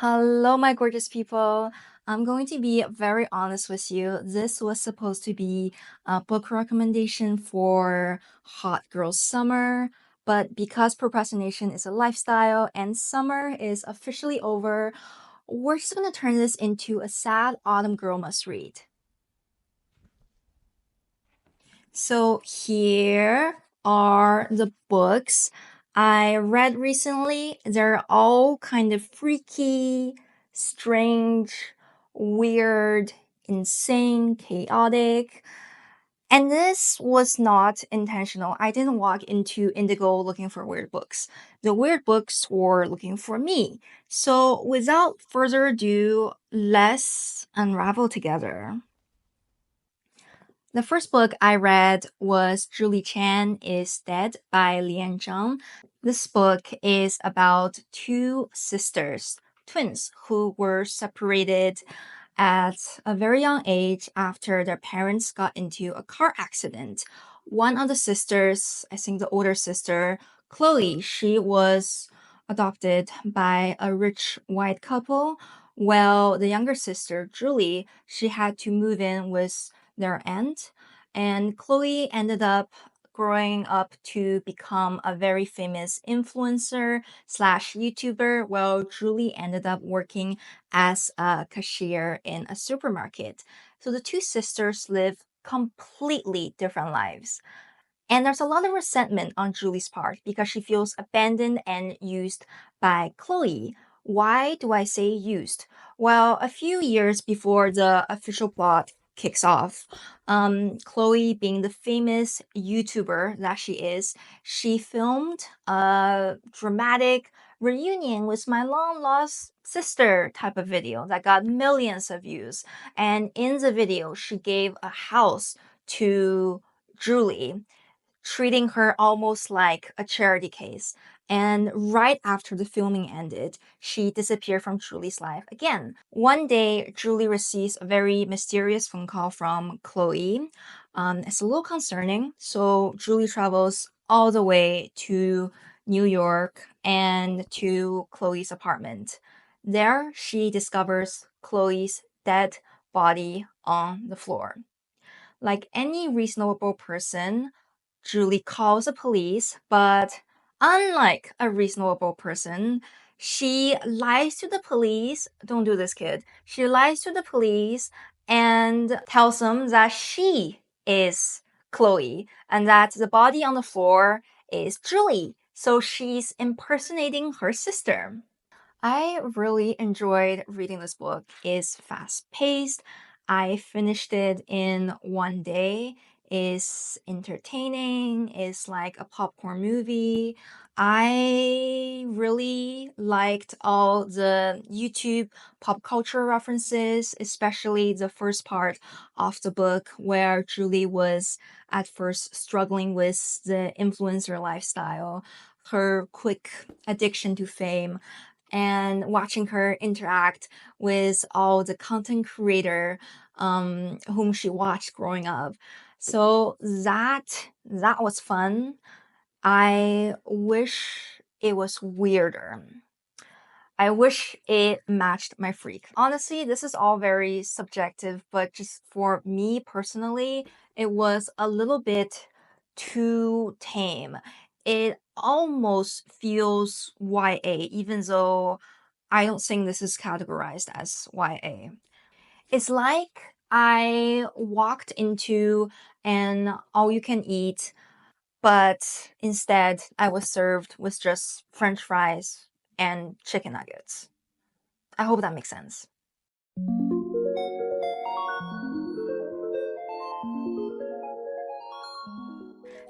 Hello, my gorgeous people. I'm going to be very honest with you. This was supposed to be a book recommendation for Hot Girl Summer, but because procrastination is a lifestyle and summer is officially over, we're just going to turn this into a sad autumn girl must read. So here are the books I read recently. They're all kind of freaky, strange, weird, insane, chaotic. And this was not intentional. I didn't walk into Indigo looking for weird books. The weird books were looking for me. So without further ado, let's unravel together. The first book I read was Julie Chan is Dead by Liann Zhang. This book is about two sisters, twins, who were separated at a very young age after their parents got into a car accident. One of the sisters, I think the older sister, Chloe, she was adopted by a rich white couple, while the younger sister, Julie, she had to move in with their aunt. And Chloe ended up growing up to become a very famous influencer slash YouTuber, while Julie ended up working as a cashier in a supermarket. So the two sisters live completely different lives. And there's a lot of resentment on Julie's part because she feels abandoned and used by Chloe. Why do I say used? Well, a few years before the official plot kicks off, Chloe, being the famous YouTuber that she filmed a dramatic reunion with my long lost sister type of video that got millions of views. And in the video, she gave a house to Julie, treating her almost like a charity case. And right after the filming ended, she disappeared from Julie's life again. One day, Julie receives a very mysterious phone call from Chloe. It's a little concerning, so Julie travels all the way to New York and to Chloe's apartment. There, she discovers Chloe's dead body on the floor. Like any reasonable person, Julie calls the police, but unlike a reasonable person, she lies to the police. Don't do this, kid. She lies to the police and tells them that she is Chloe and that the body on the floor is Julie. So she's impersonating her sister. I really enjoyed reading this book. It's fast-paced. I finished it in one day. It's entertaining. It's like a popcorn movie. I really liked all the YouTube pop culture references, especially the first part of the book where Julie was at first struggling with the influencer lifestyle, her quick addiction to fame, and watching her interact with all the content creator whom she watched growing up. So that was fun. I wish it was weirder. I wish it matched my freak. Honestly, this is all very subjective, but just for me personally, it was a little bit too tame. It almost feels YA, even though I don't think this is categorized as YA. It's like I walked into an all you can eat, but instead I was served with just french fries and chicken nuggets. I hope that makes sense.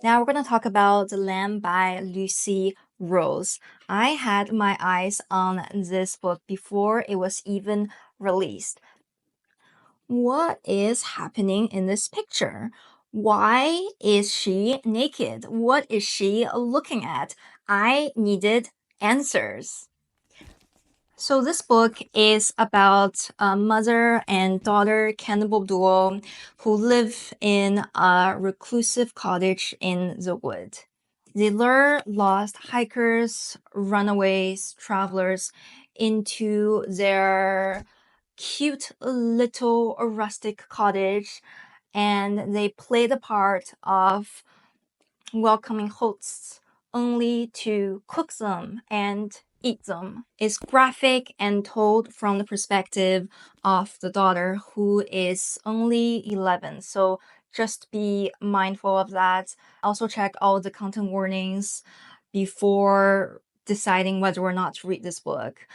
Now we're going to talk about The Lamb by Lucy Rose. I had my eyes on this book before it was even released. What is happening in this picture? Why is she naked? What is she looking at? I needed answers. So this book is about a mother and daughter cannibal duo who live in a reclusive cottage in the wood. They lure lost hikers, runaways, travelers into their cute little rustic cottage, and they play the part of welcoming hosts only to cook them and eat them. It's graphic and told from the perspective of the daughter, who is only 11. So just be mindful of that. Also check all the content warnings before deciding whether or not to read this book.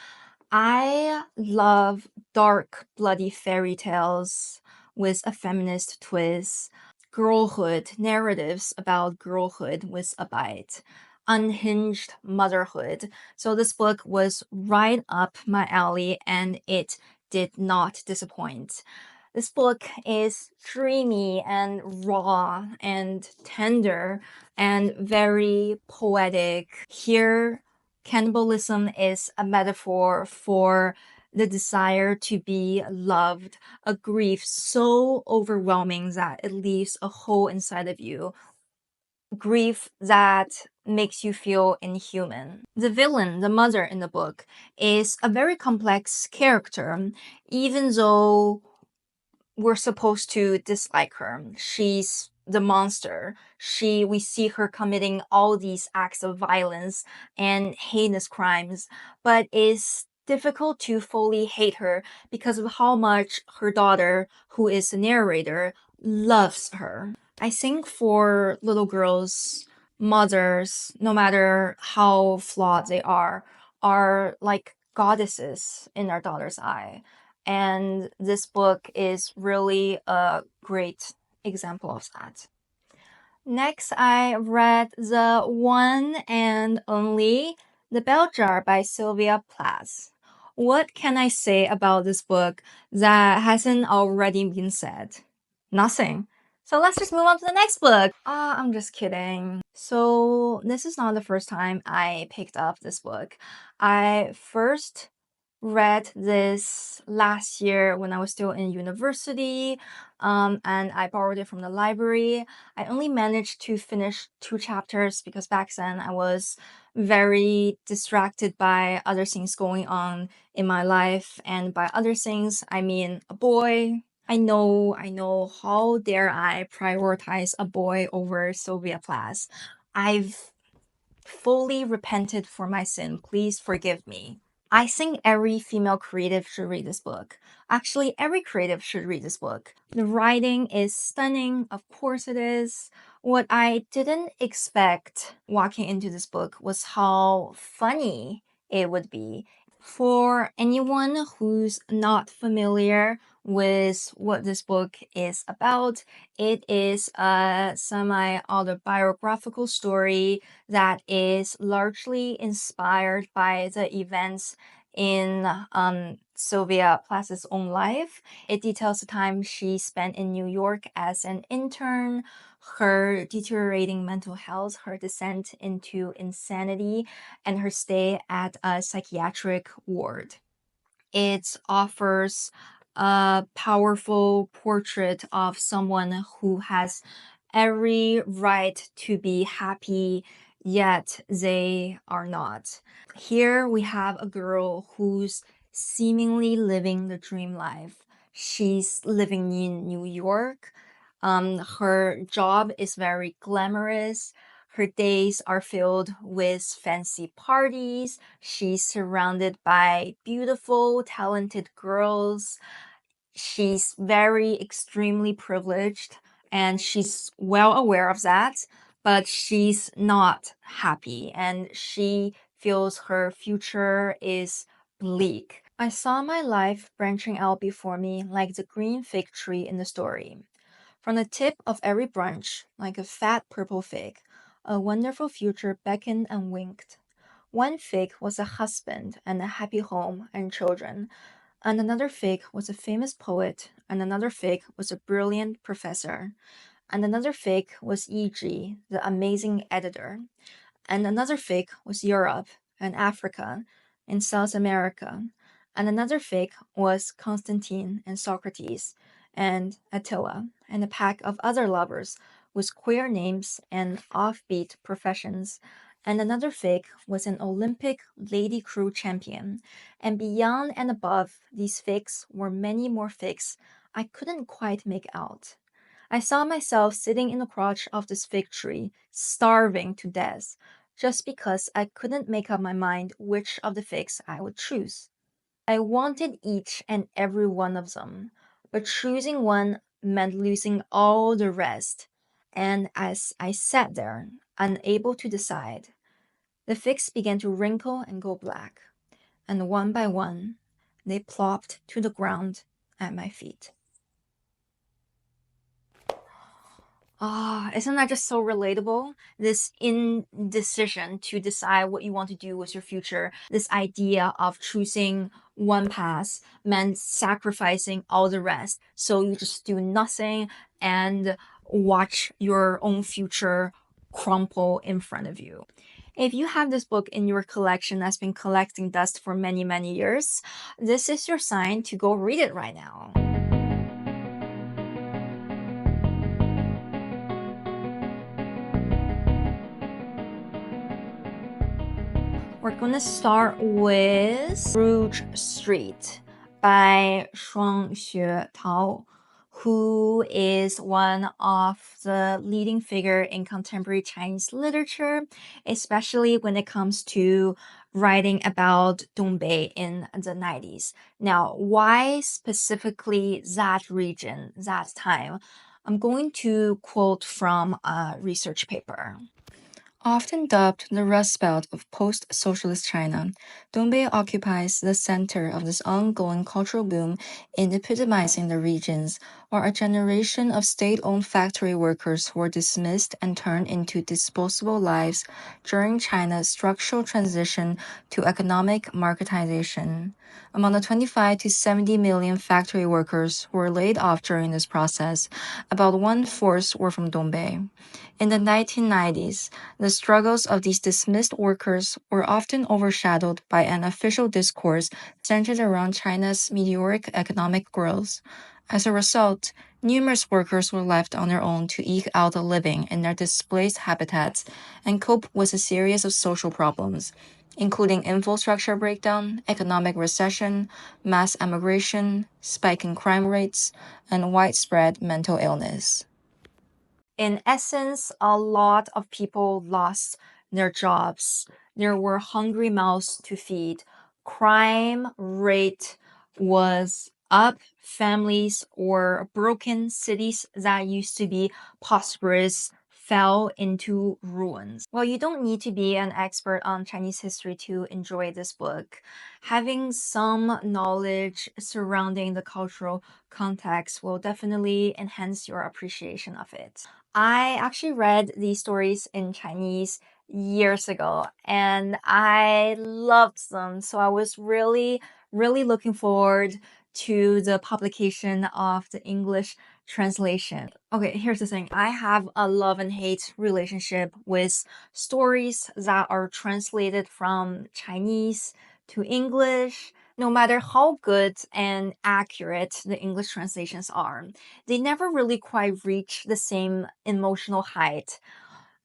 I love dark, bloody fairy tales with a feminist twist, girlhood narratives about girlhood with a bite, unhinged motherhood. So this book was right up my alley, and it did not disappoint. This book is dreamy and raw and tender and very poetic. Here, cannibalism is a metaphor for the desire to be loved, a grief so overwhelming that it leaves a hole inside of you, grief that makes you feel inhuman. The villain, the mother in the book, is a very complex character, even though we're supposed to dislike her. She's the monster. We see her committing all these acts of violence and heinous crimes, but it's difficult to fully hate her because of how much her daughter, who is the narrator, loves her. I think for little girls, mothers, no matter how flawed they are like goddesses in our daughter's eye. And this book is really a great example of that. Next, I read the one and only The Bell Jar by Sylvia Plath. What can I say about this book that hasn't already been said? Nothing. So let's just move on to the next book. I'm just kidding. So this is not the first time I picked up this book. I first read this last year when I was still in university, and I borrowed it from the library. I only managed to finish 2 chapters because back then I was very distracted by other things going on in my life, and by other things, I mean a boy. I know, how dare I prioritize a boy over Sylvia Plath? I've fully repented for my sin. Please forgive me. I think every female creative should read this book. Actually, every creative should read this book. The writing is stunning, of course it is. What I didn't expect walking into this book was how funny it would be. For anyone who's not familiar with what this book is about, it is a semi-autobiographical story that is largely inspired by the events in Sylvia Plath's own life. It details the time she spent in New York as an intern, her deteriorating mental health, her descent into insanity, and her stay at a psychiatric ward. It offers a powerful portrait of someone who has every right to be happy, yet they are not. Here we have a girl who's seemingly living the dream life. She's living in New York. Her job is very glamorous. Her days are filled with fancy parties. She's surrounded by beautiful, talented girls. She's very extremely privileged, and she's well aware of that, but she's not happy, and she feels her future is bleak. I saw my life branching out before me like the green fig tree in the story. From the tip of every branch, like a fat purple fig, a wonderful future beckoned and winked. One fig was a husband and a happy home and children, and another fig was a famous poet, and another fig was a brilliant professor, and another fig was E.G., the amazing editor, and another fig was Europe and Africa and South America, and another fig was Constantine and Socrates and Attila, and a pack of other lovers with queer names and offbeat professions, and another fig was an Olympic lady crew champion. And beyond and above these figs were many more figs I couldn't quite make out. I saw myself sitting in the crotch of this fig tree, starving to death, just because I couldn't make up my mind which of the figs I would choose. I wanted each and every one of them, but choosing one meant losing all the rest. And as I sat there, unable to decide, the figs began to wrinkle and go black, and one by one, they plopped to the ground at my feet. Ah, isn't that just so relatable? This indecision to decide what you want to do with your future, this idea of choosing one path meant sacrificing all the rest. So you just do nothing and watch your own future crumple in front of you. If you have this book in your collection that's been collecting dust for many, many years, this is your sign to go read it right now. We're gonna start with Rouge Street by xuetao, who is one of the leading figure in contemporary Chinese literature, especially when it comes to writing about Dongbei in the 90s. Now, why specifically that region, that time? I'm going to quote from a research paper. Often dubbed the Rust Belt of post-socialist China, Dongbei occupies the center of this ongoing cultural boom in epitomizing the regions, where a generation of state-owned factory workers were dismissed and turned into disposable lives during China's structural transition to economic marketization. Among the 25 to 70 million factory workers who were laid off during this process, about one-fourth were from Dongbei. In the 1990s, the struggles of these dismissed workers were often overshadowed by an official discourse centered around China's meteoric economic growth. As a result, numerous workers were left on their own to eke out a living in their displaced habitats and cope with a series of social problems, including infrastructure breakdown, economic recession, mass emigration, spiking crime rates, and widespread mental illness. In essence, a lot of people lost their jobs. There were hungry mouths to feed. Crime rate was up. Families or broken cities that used to be prosperous fell into ruins. Well, you don't need to be an expert on Chinese history to enjoy this book. Having some knowledge surrounding the cultural context will definitely enhance your appreciation of it. I actually read these stories in Chinese years ago and I loved them. So I was really, really looking forward to the publication of the English translation. Okay, here's the thing. I have a love and hate relationship with stories that are translated from Chinese to English. No matter how good and accurate the English translations are, they never really quite reach the same emotional height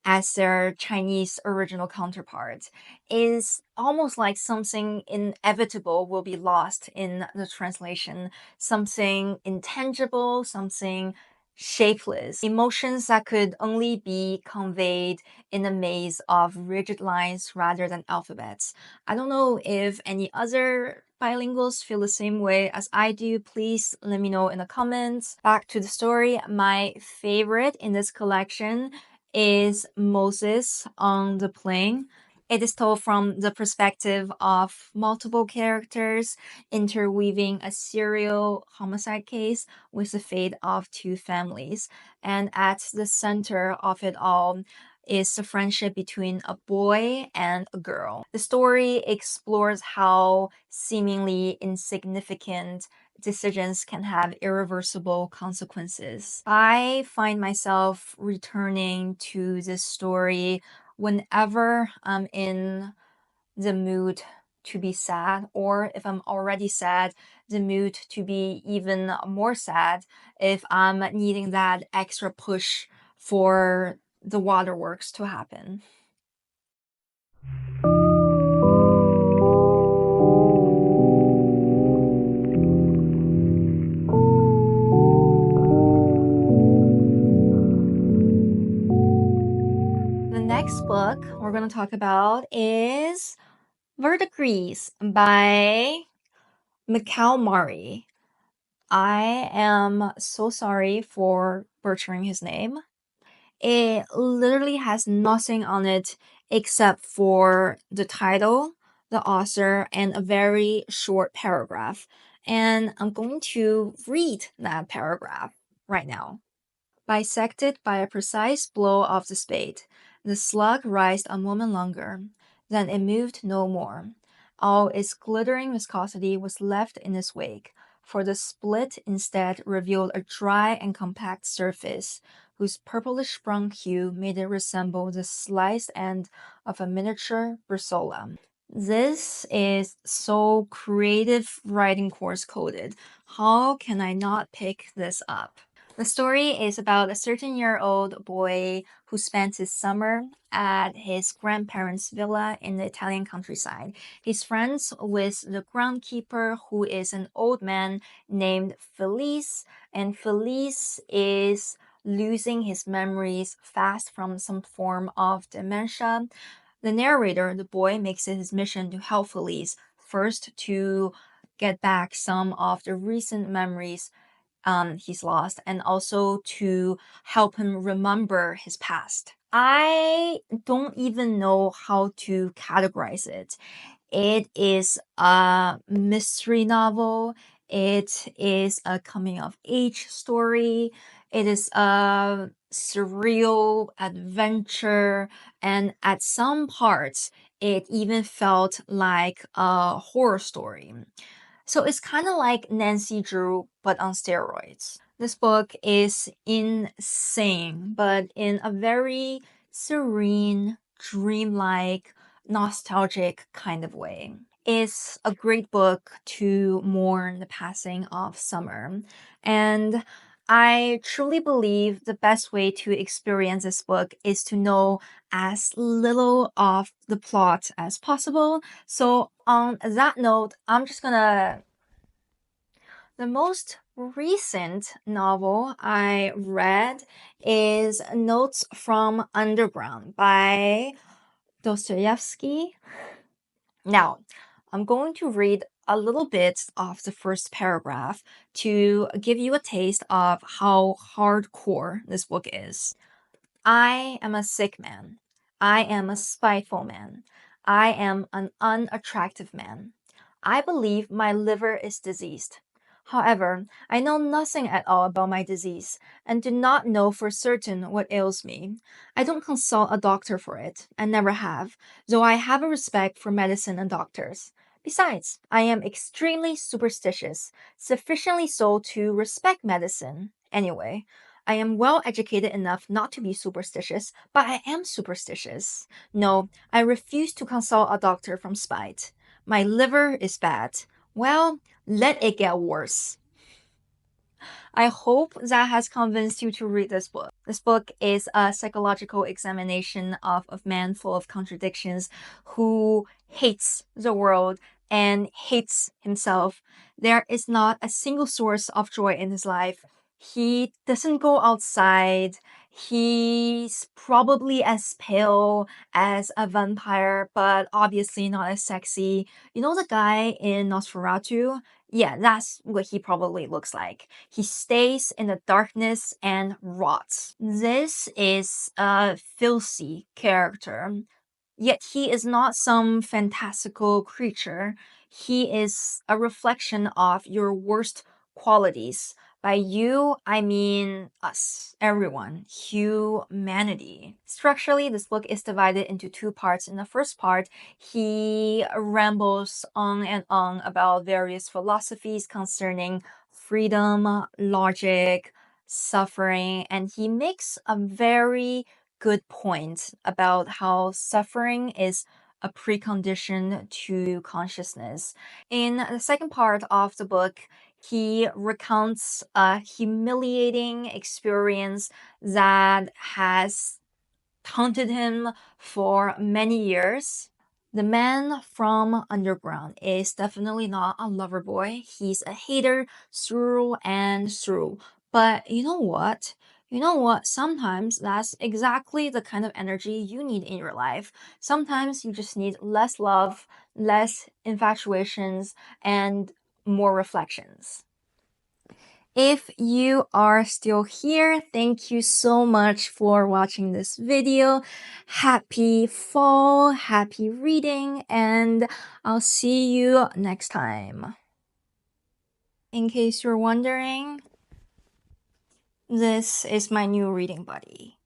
as their Chinese original counterpart. Is almost like something inevitable will be lost in the translation, something intangible, something shapeless, emotions that could only be conveyed in a maze of rigid lines rather than alphabets. I don't know if any other bilinguals feel the same way as I do. Please let me know in the comments. Back to the story. My favorite in this collection is Moses on the plane. It is told from the perspective of multiple characters, interweaving a serial homicide case with the fate of two families. And at the center of it all is the friendship between a boy and a girl. The story explores how seemingly insignificant decisions can have irreversible consequences. I find myself returning to this story whenever I'm in the mood to be sad, or if I'm already sad, the mood to be even more sad if I'm needing that extra push for the waterworks to happen. book we're going to talk about is Verdigris by Michele. I am so sorry for butchering his name. It literally has nothing on it except for the title, the author, and a very short paragraph. And I'm going to read that paragraph right now. Bisected by a precise blow of the spade, the slug writhed a moment longer. Then it moved no more. All its glittering viscosity was left in its wake, for the split instead revealed a dry and compact surface, whose purplish-brown hue made it resemble the sliced end of a miniature bresaola. This is so creative writing course coded. How can I not pick this up? The story is about a 13-year-old boy who spends his summer at his grandparents' villa in the Italian countryside. He's friends with the groundskeeper, who is an old man named Felice, and Felice is losing his memories fast from some form of dementia. The narrator, the boy, makes it his mission to help Felice first to get back some of the recent memories he's lost, and also to help him remember his past. I don't even know how to categorize it. It is a mystery novel. It is a coming of age story. It is a surreal adventure. And at some parts, it even felt like a horror story. So it's kind of like Nancy Drew, but on steroids. This book is insane, but in a very serene, dreamlike, nostalgic kind of way. It's a great book to mourn the passing of Summer. And I truly believe the best way to experience this book is to know as little of the plot as possible. So, on that note, I'm just gonna. The most recent novel I read is Notes from Underground by Dostoevsky. Now, I'm going to read a little bit of the first paragraph to give you a taste of how hardcore this book is. I am a sick man. I am a spiteful man. I am an unattractive man. I believe my liver is diseased. However, I know nothing at all about my disease and do not know for certain what ails me. I don't consult a doctor for it, and never have, though I have a respect for medicine and doctors. Besides, I am extremely superstitious, sufficiently so to respect medicine. Anyway, I am well educated enough not to be superstitious, but I am superstitious. No, I refuse to consult a doctor from spite. My liver is bad. Well, let it get worse. I hope that has convinced you to read this book. This book is a psychological examination of a man full of contradictions who hates the world and hates himself. There is not a single source of joy in his life. He doesn't go outside. He's probably as pale as a vampire, but obviously not as sexy. You know the guy in Nosferatu? Yeah, that's what he probably looks like. He stays in the darkness and rots. This is a filthy character. Yet he is not some fantastical creature. He is a reflection of your worst qualities. By you, I mean us, everyone, humanity. Structurally, this book is divided into two parts. In the first part, he rambles on and on about various philosophies concerning freedom, logic, suffering, and he makes a very good point about how suffering is a precondition to consciousness. In the second part of the book, he recounts a humiliating experience that has haunted him for many years. The man from Underground is definitely not a lover boy. He's a hater through and through. But you know what? You know what? Sometimes that's exactly the kind of energy you need in your life. Sometimes you just need less love, less infatuations, and more reflections. If you are still here, thank you so much for watching this video. Happy fall, happy reading, and I'll see you next time. In case you're wondering, this is my new reading buddy.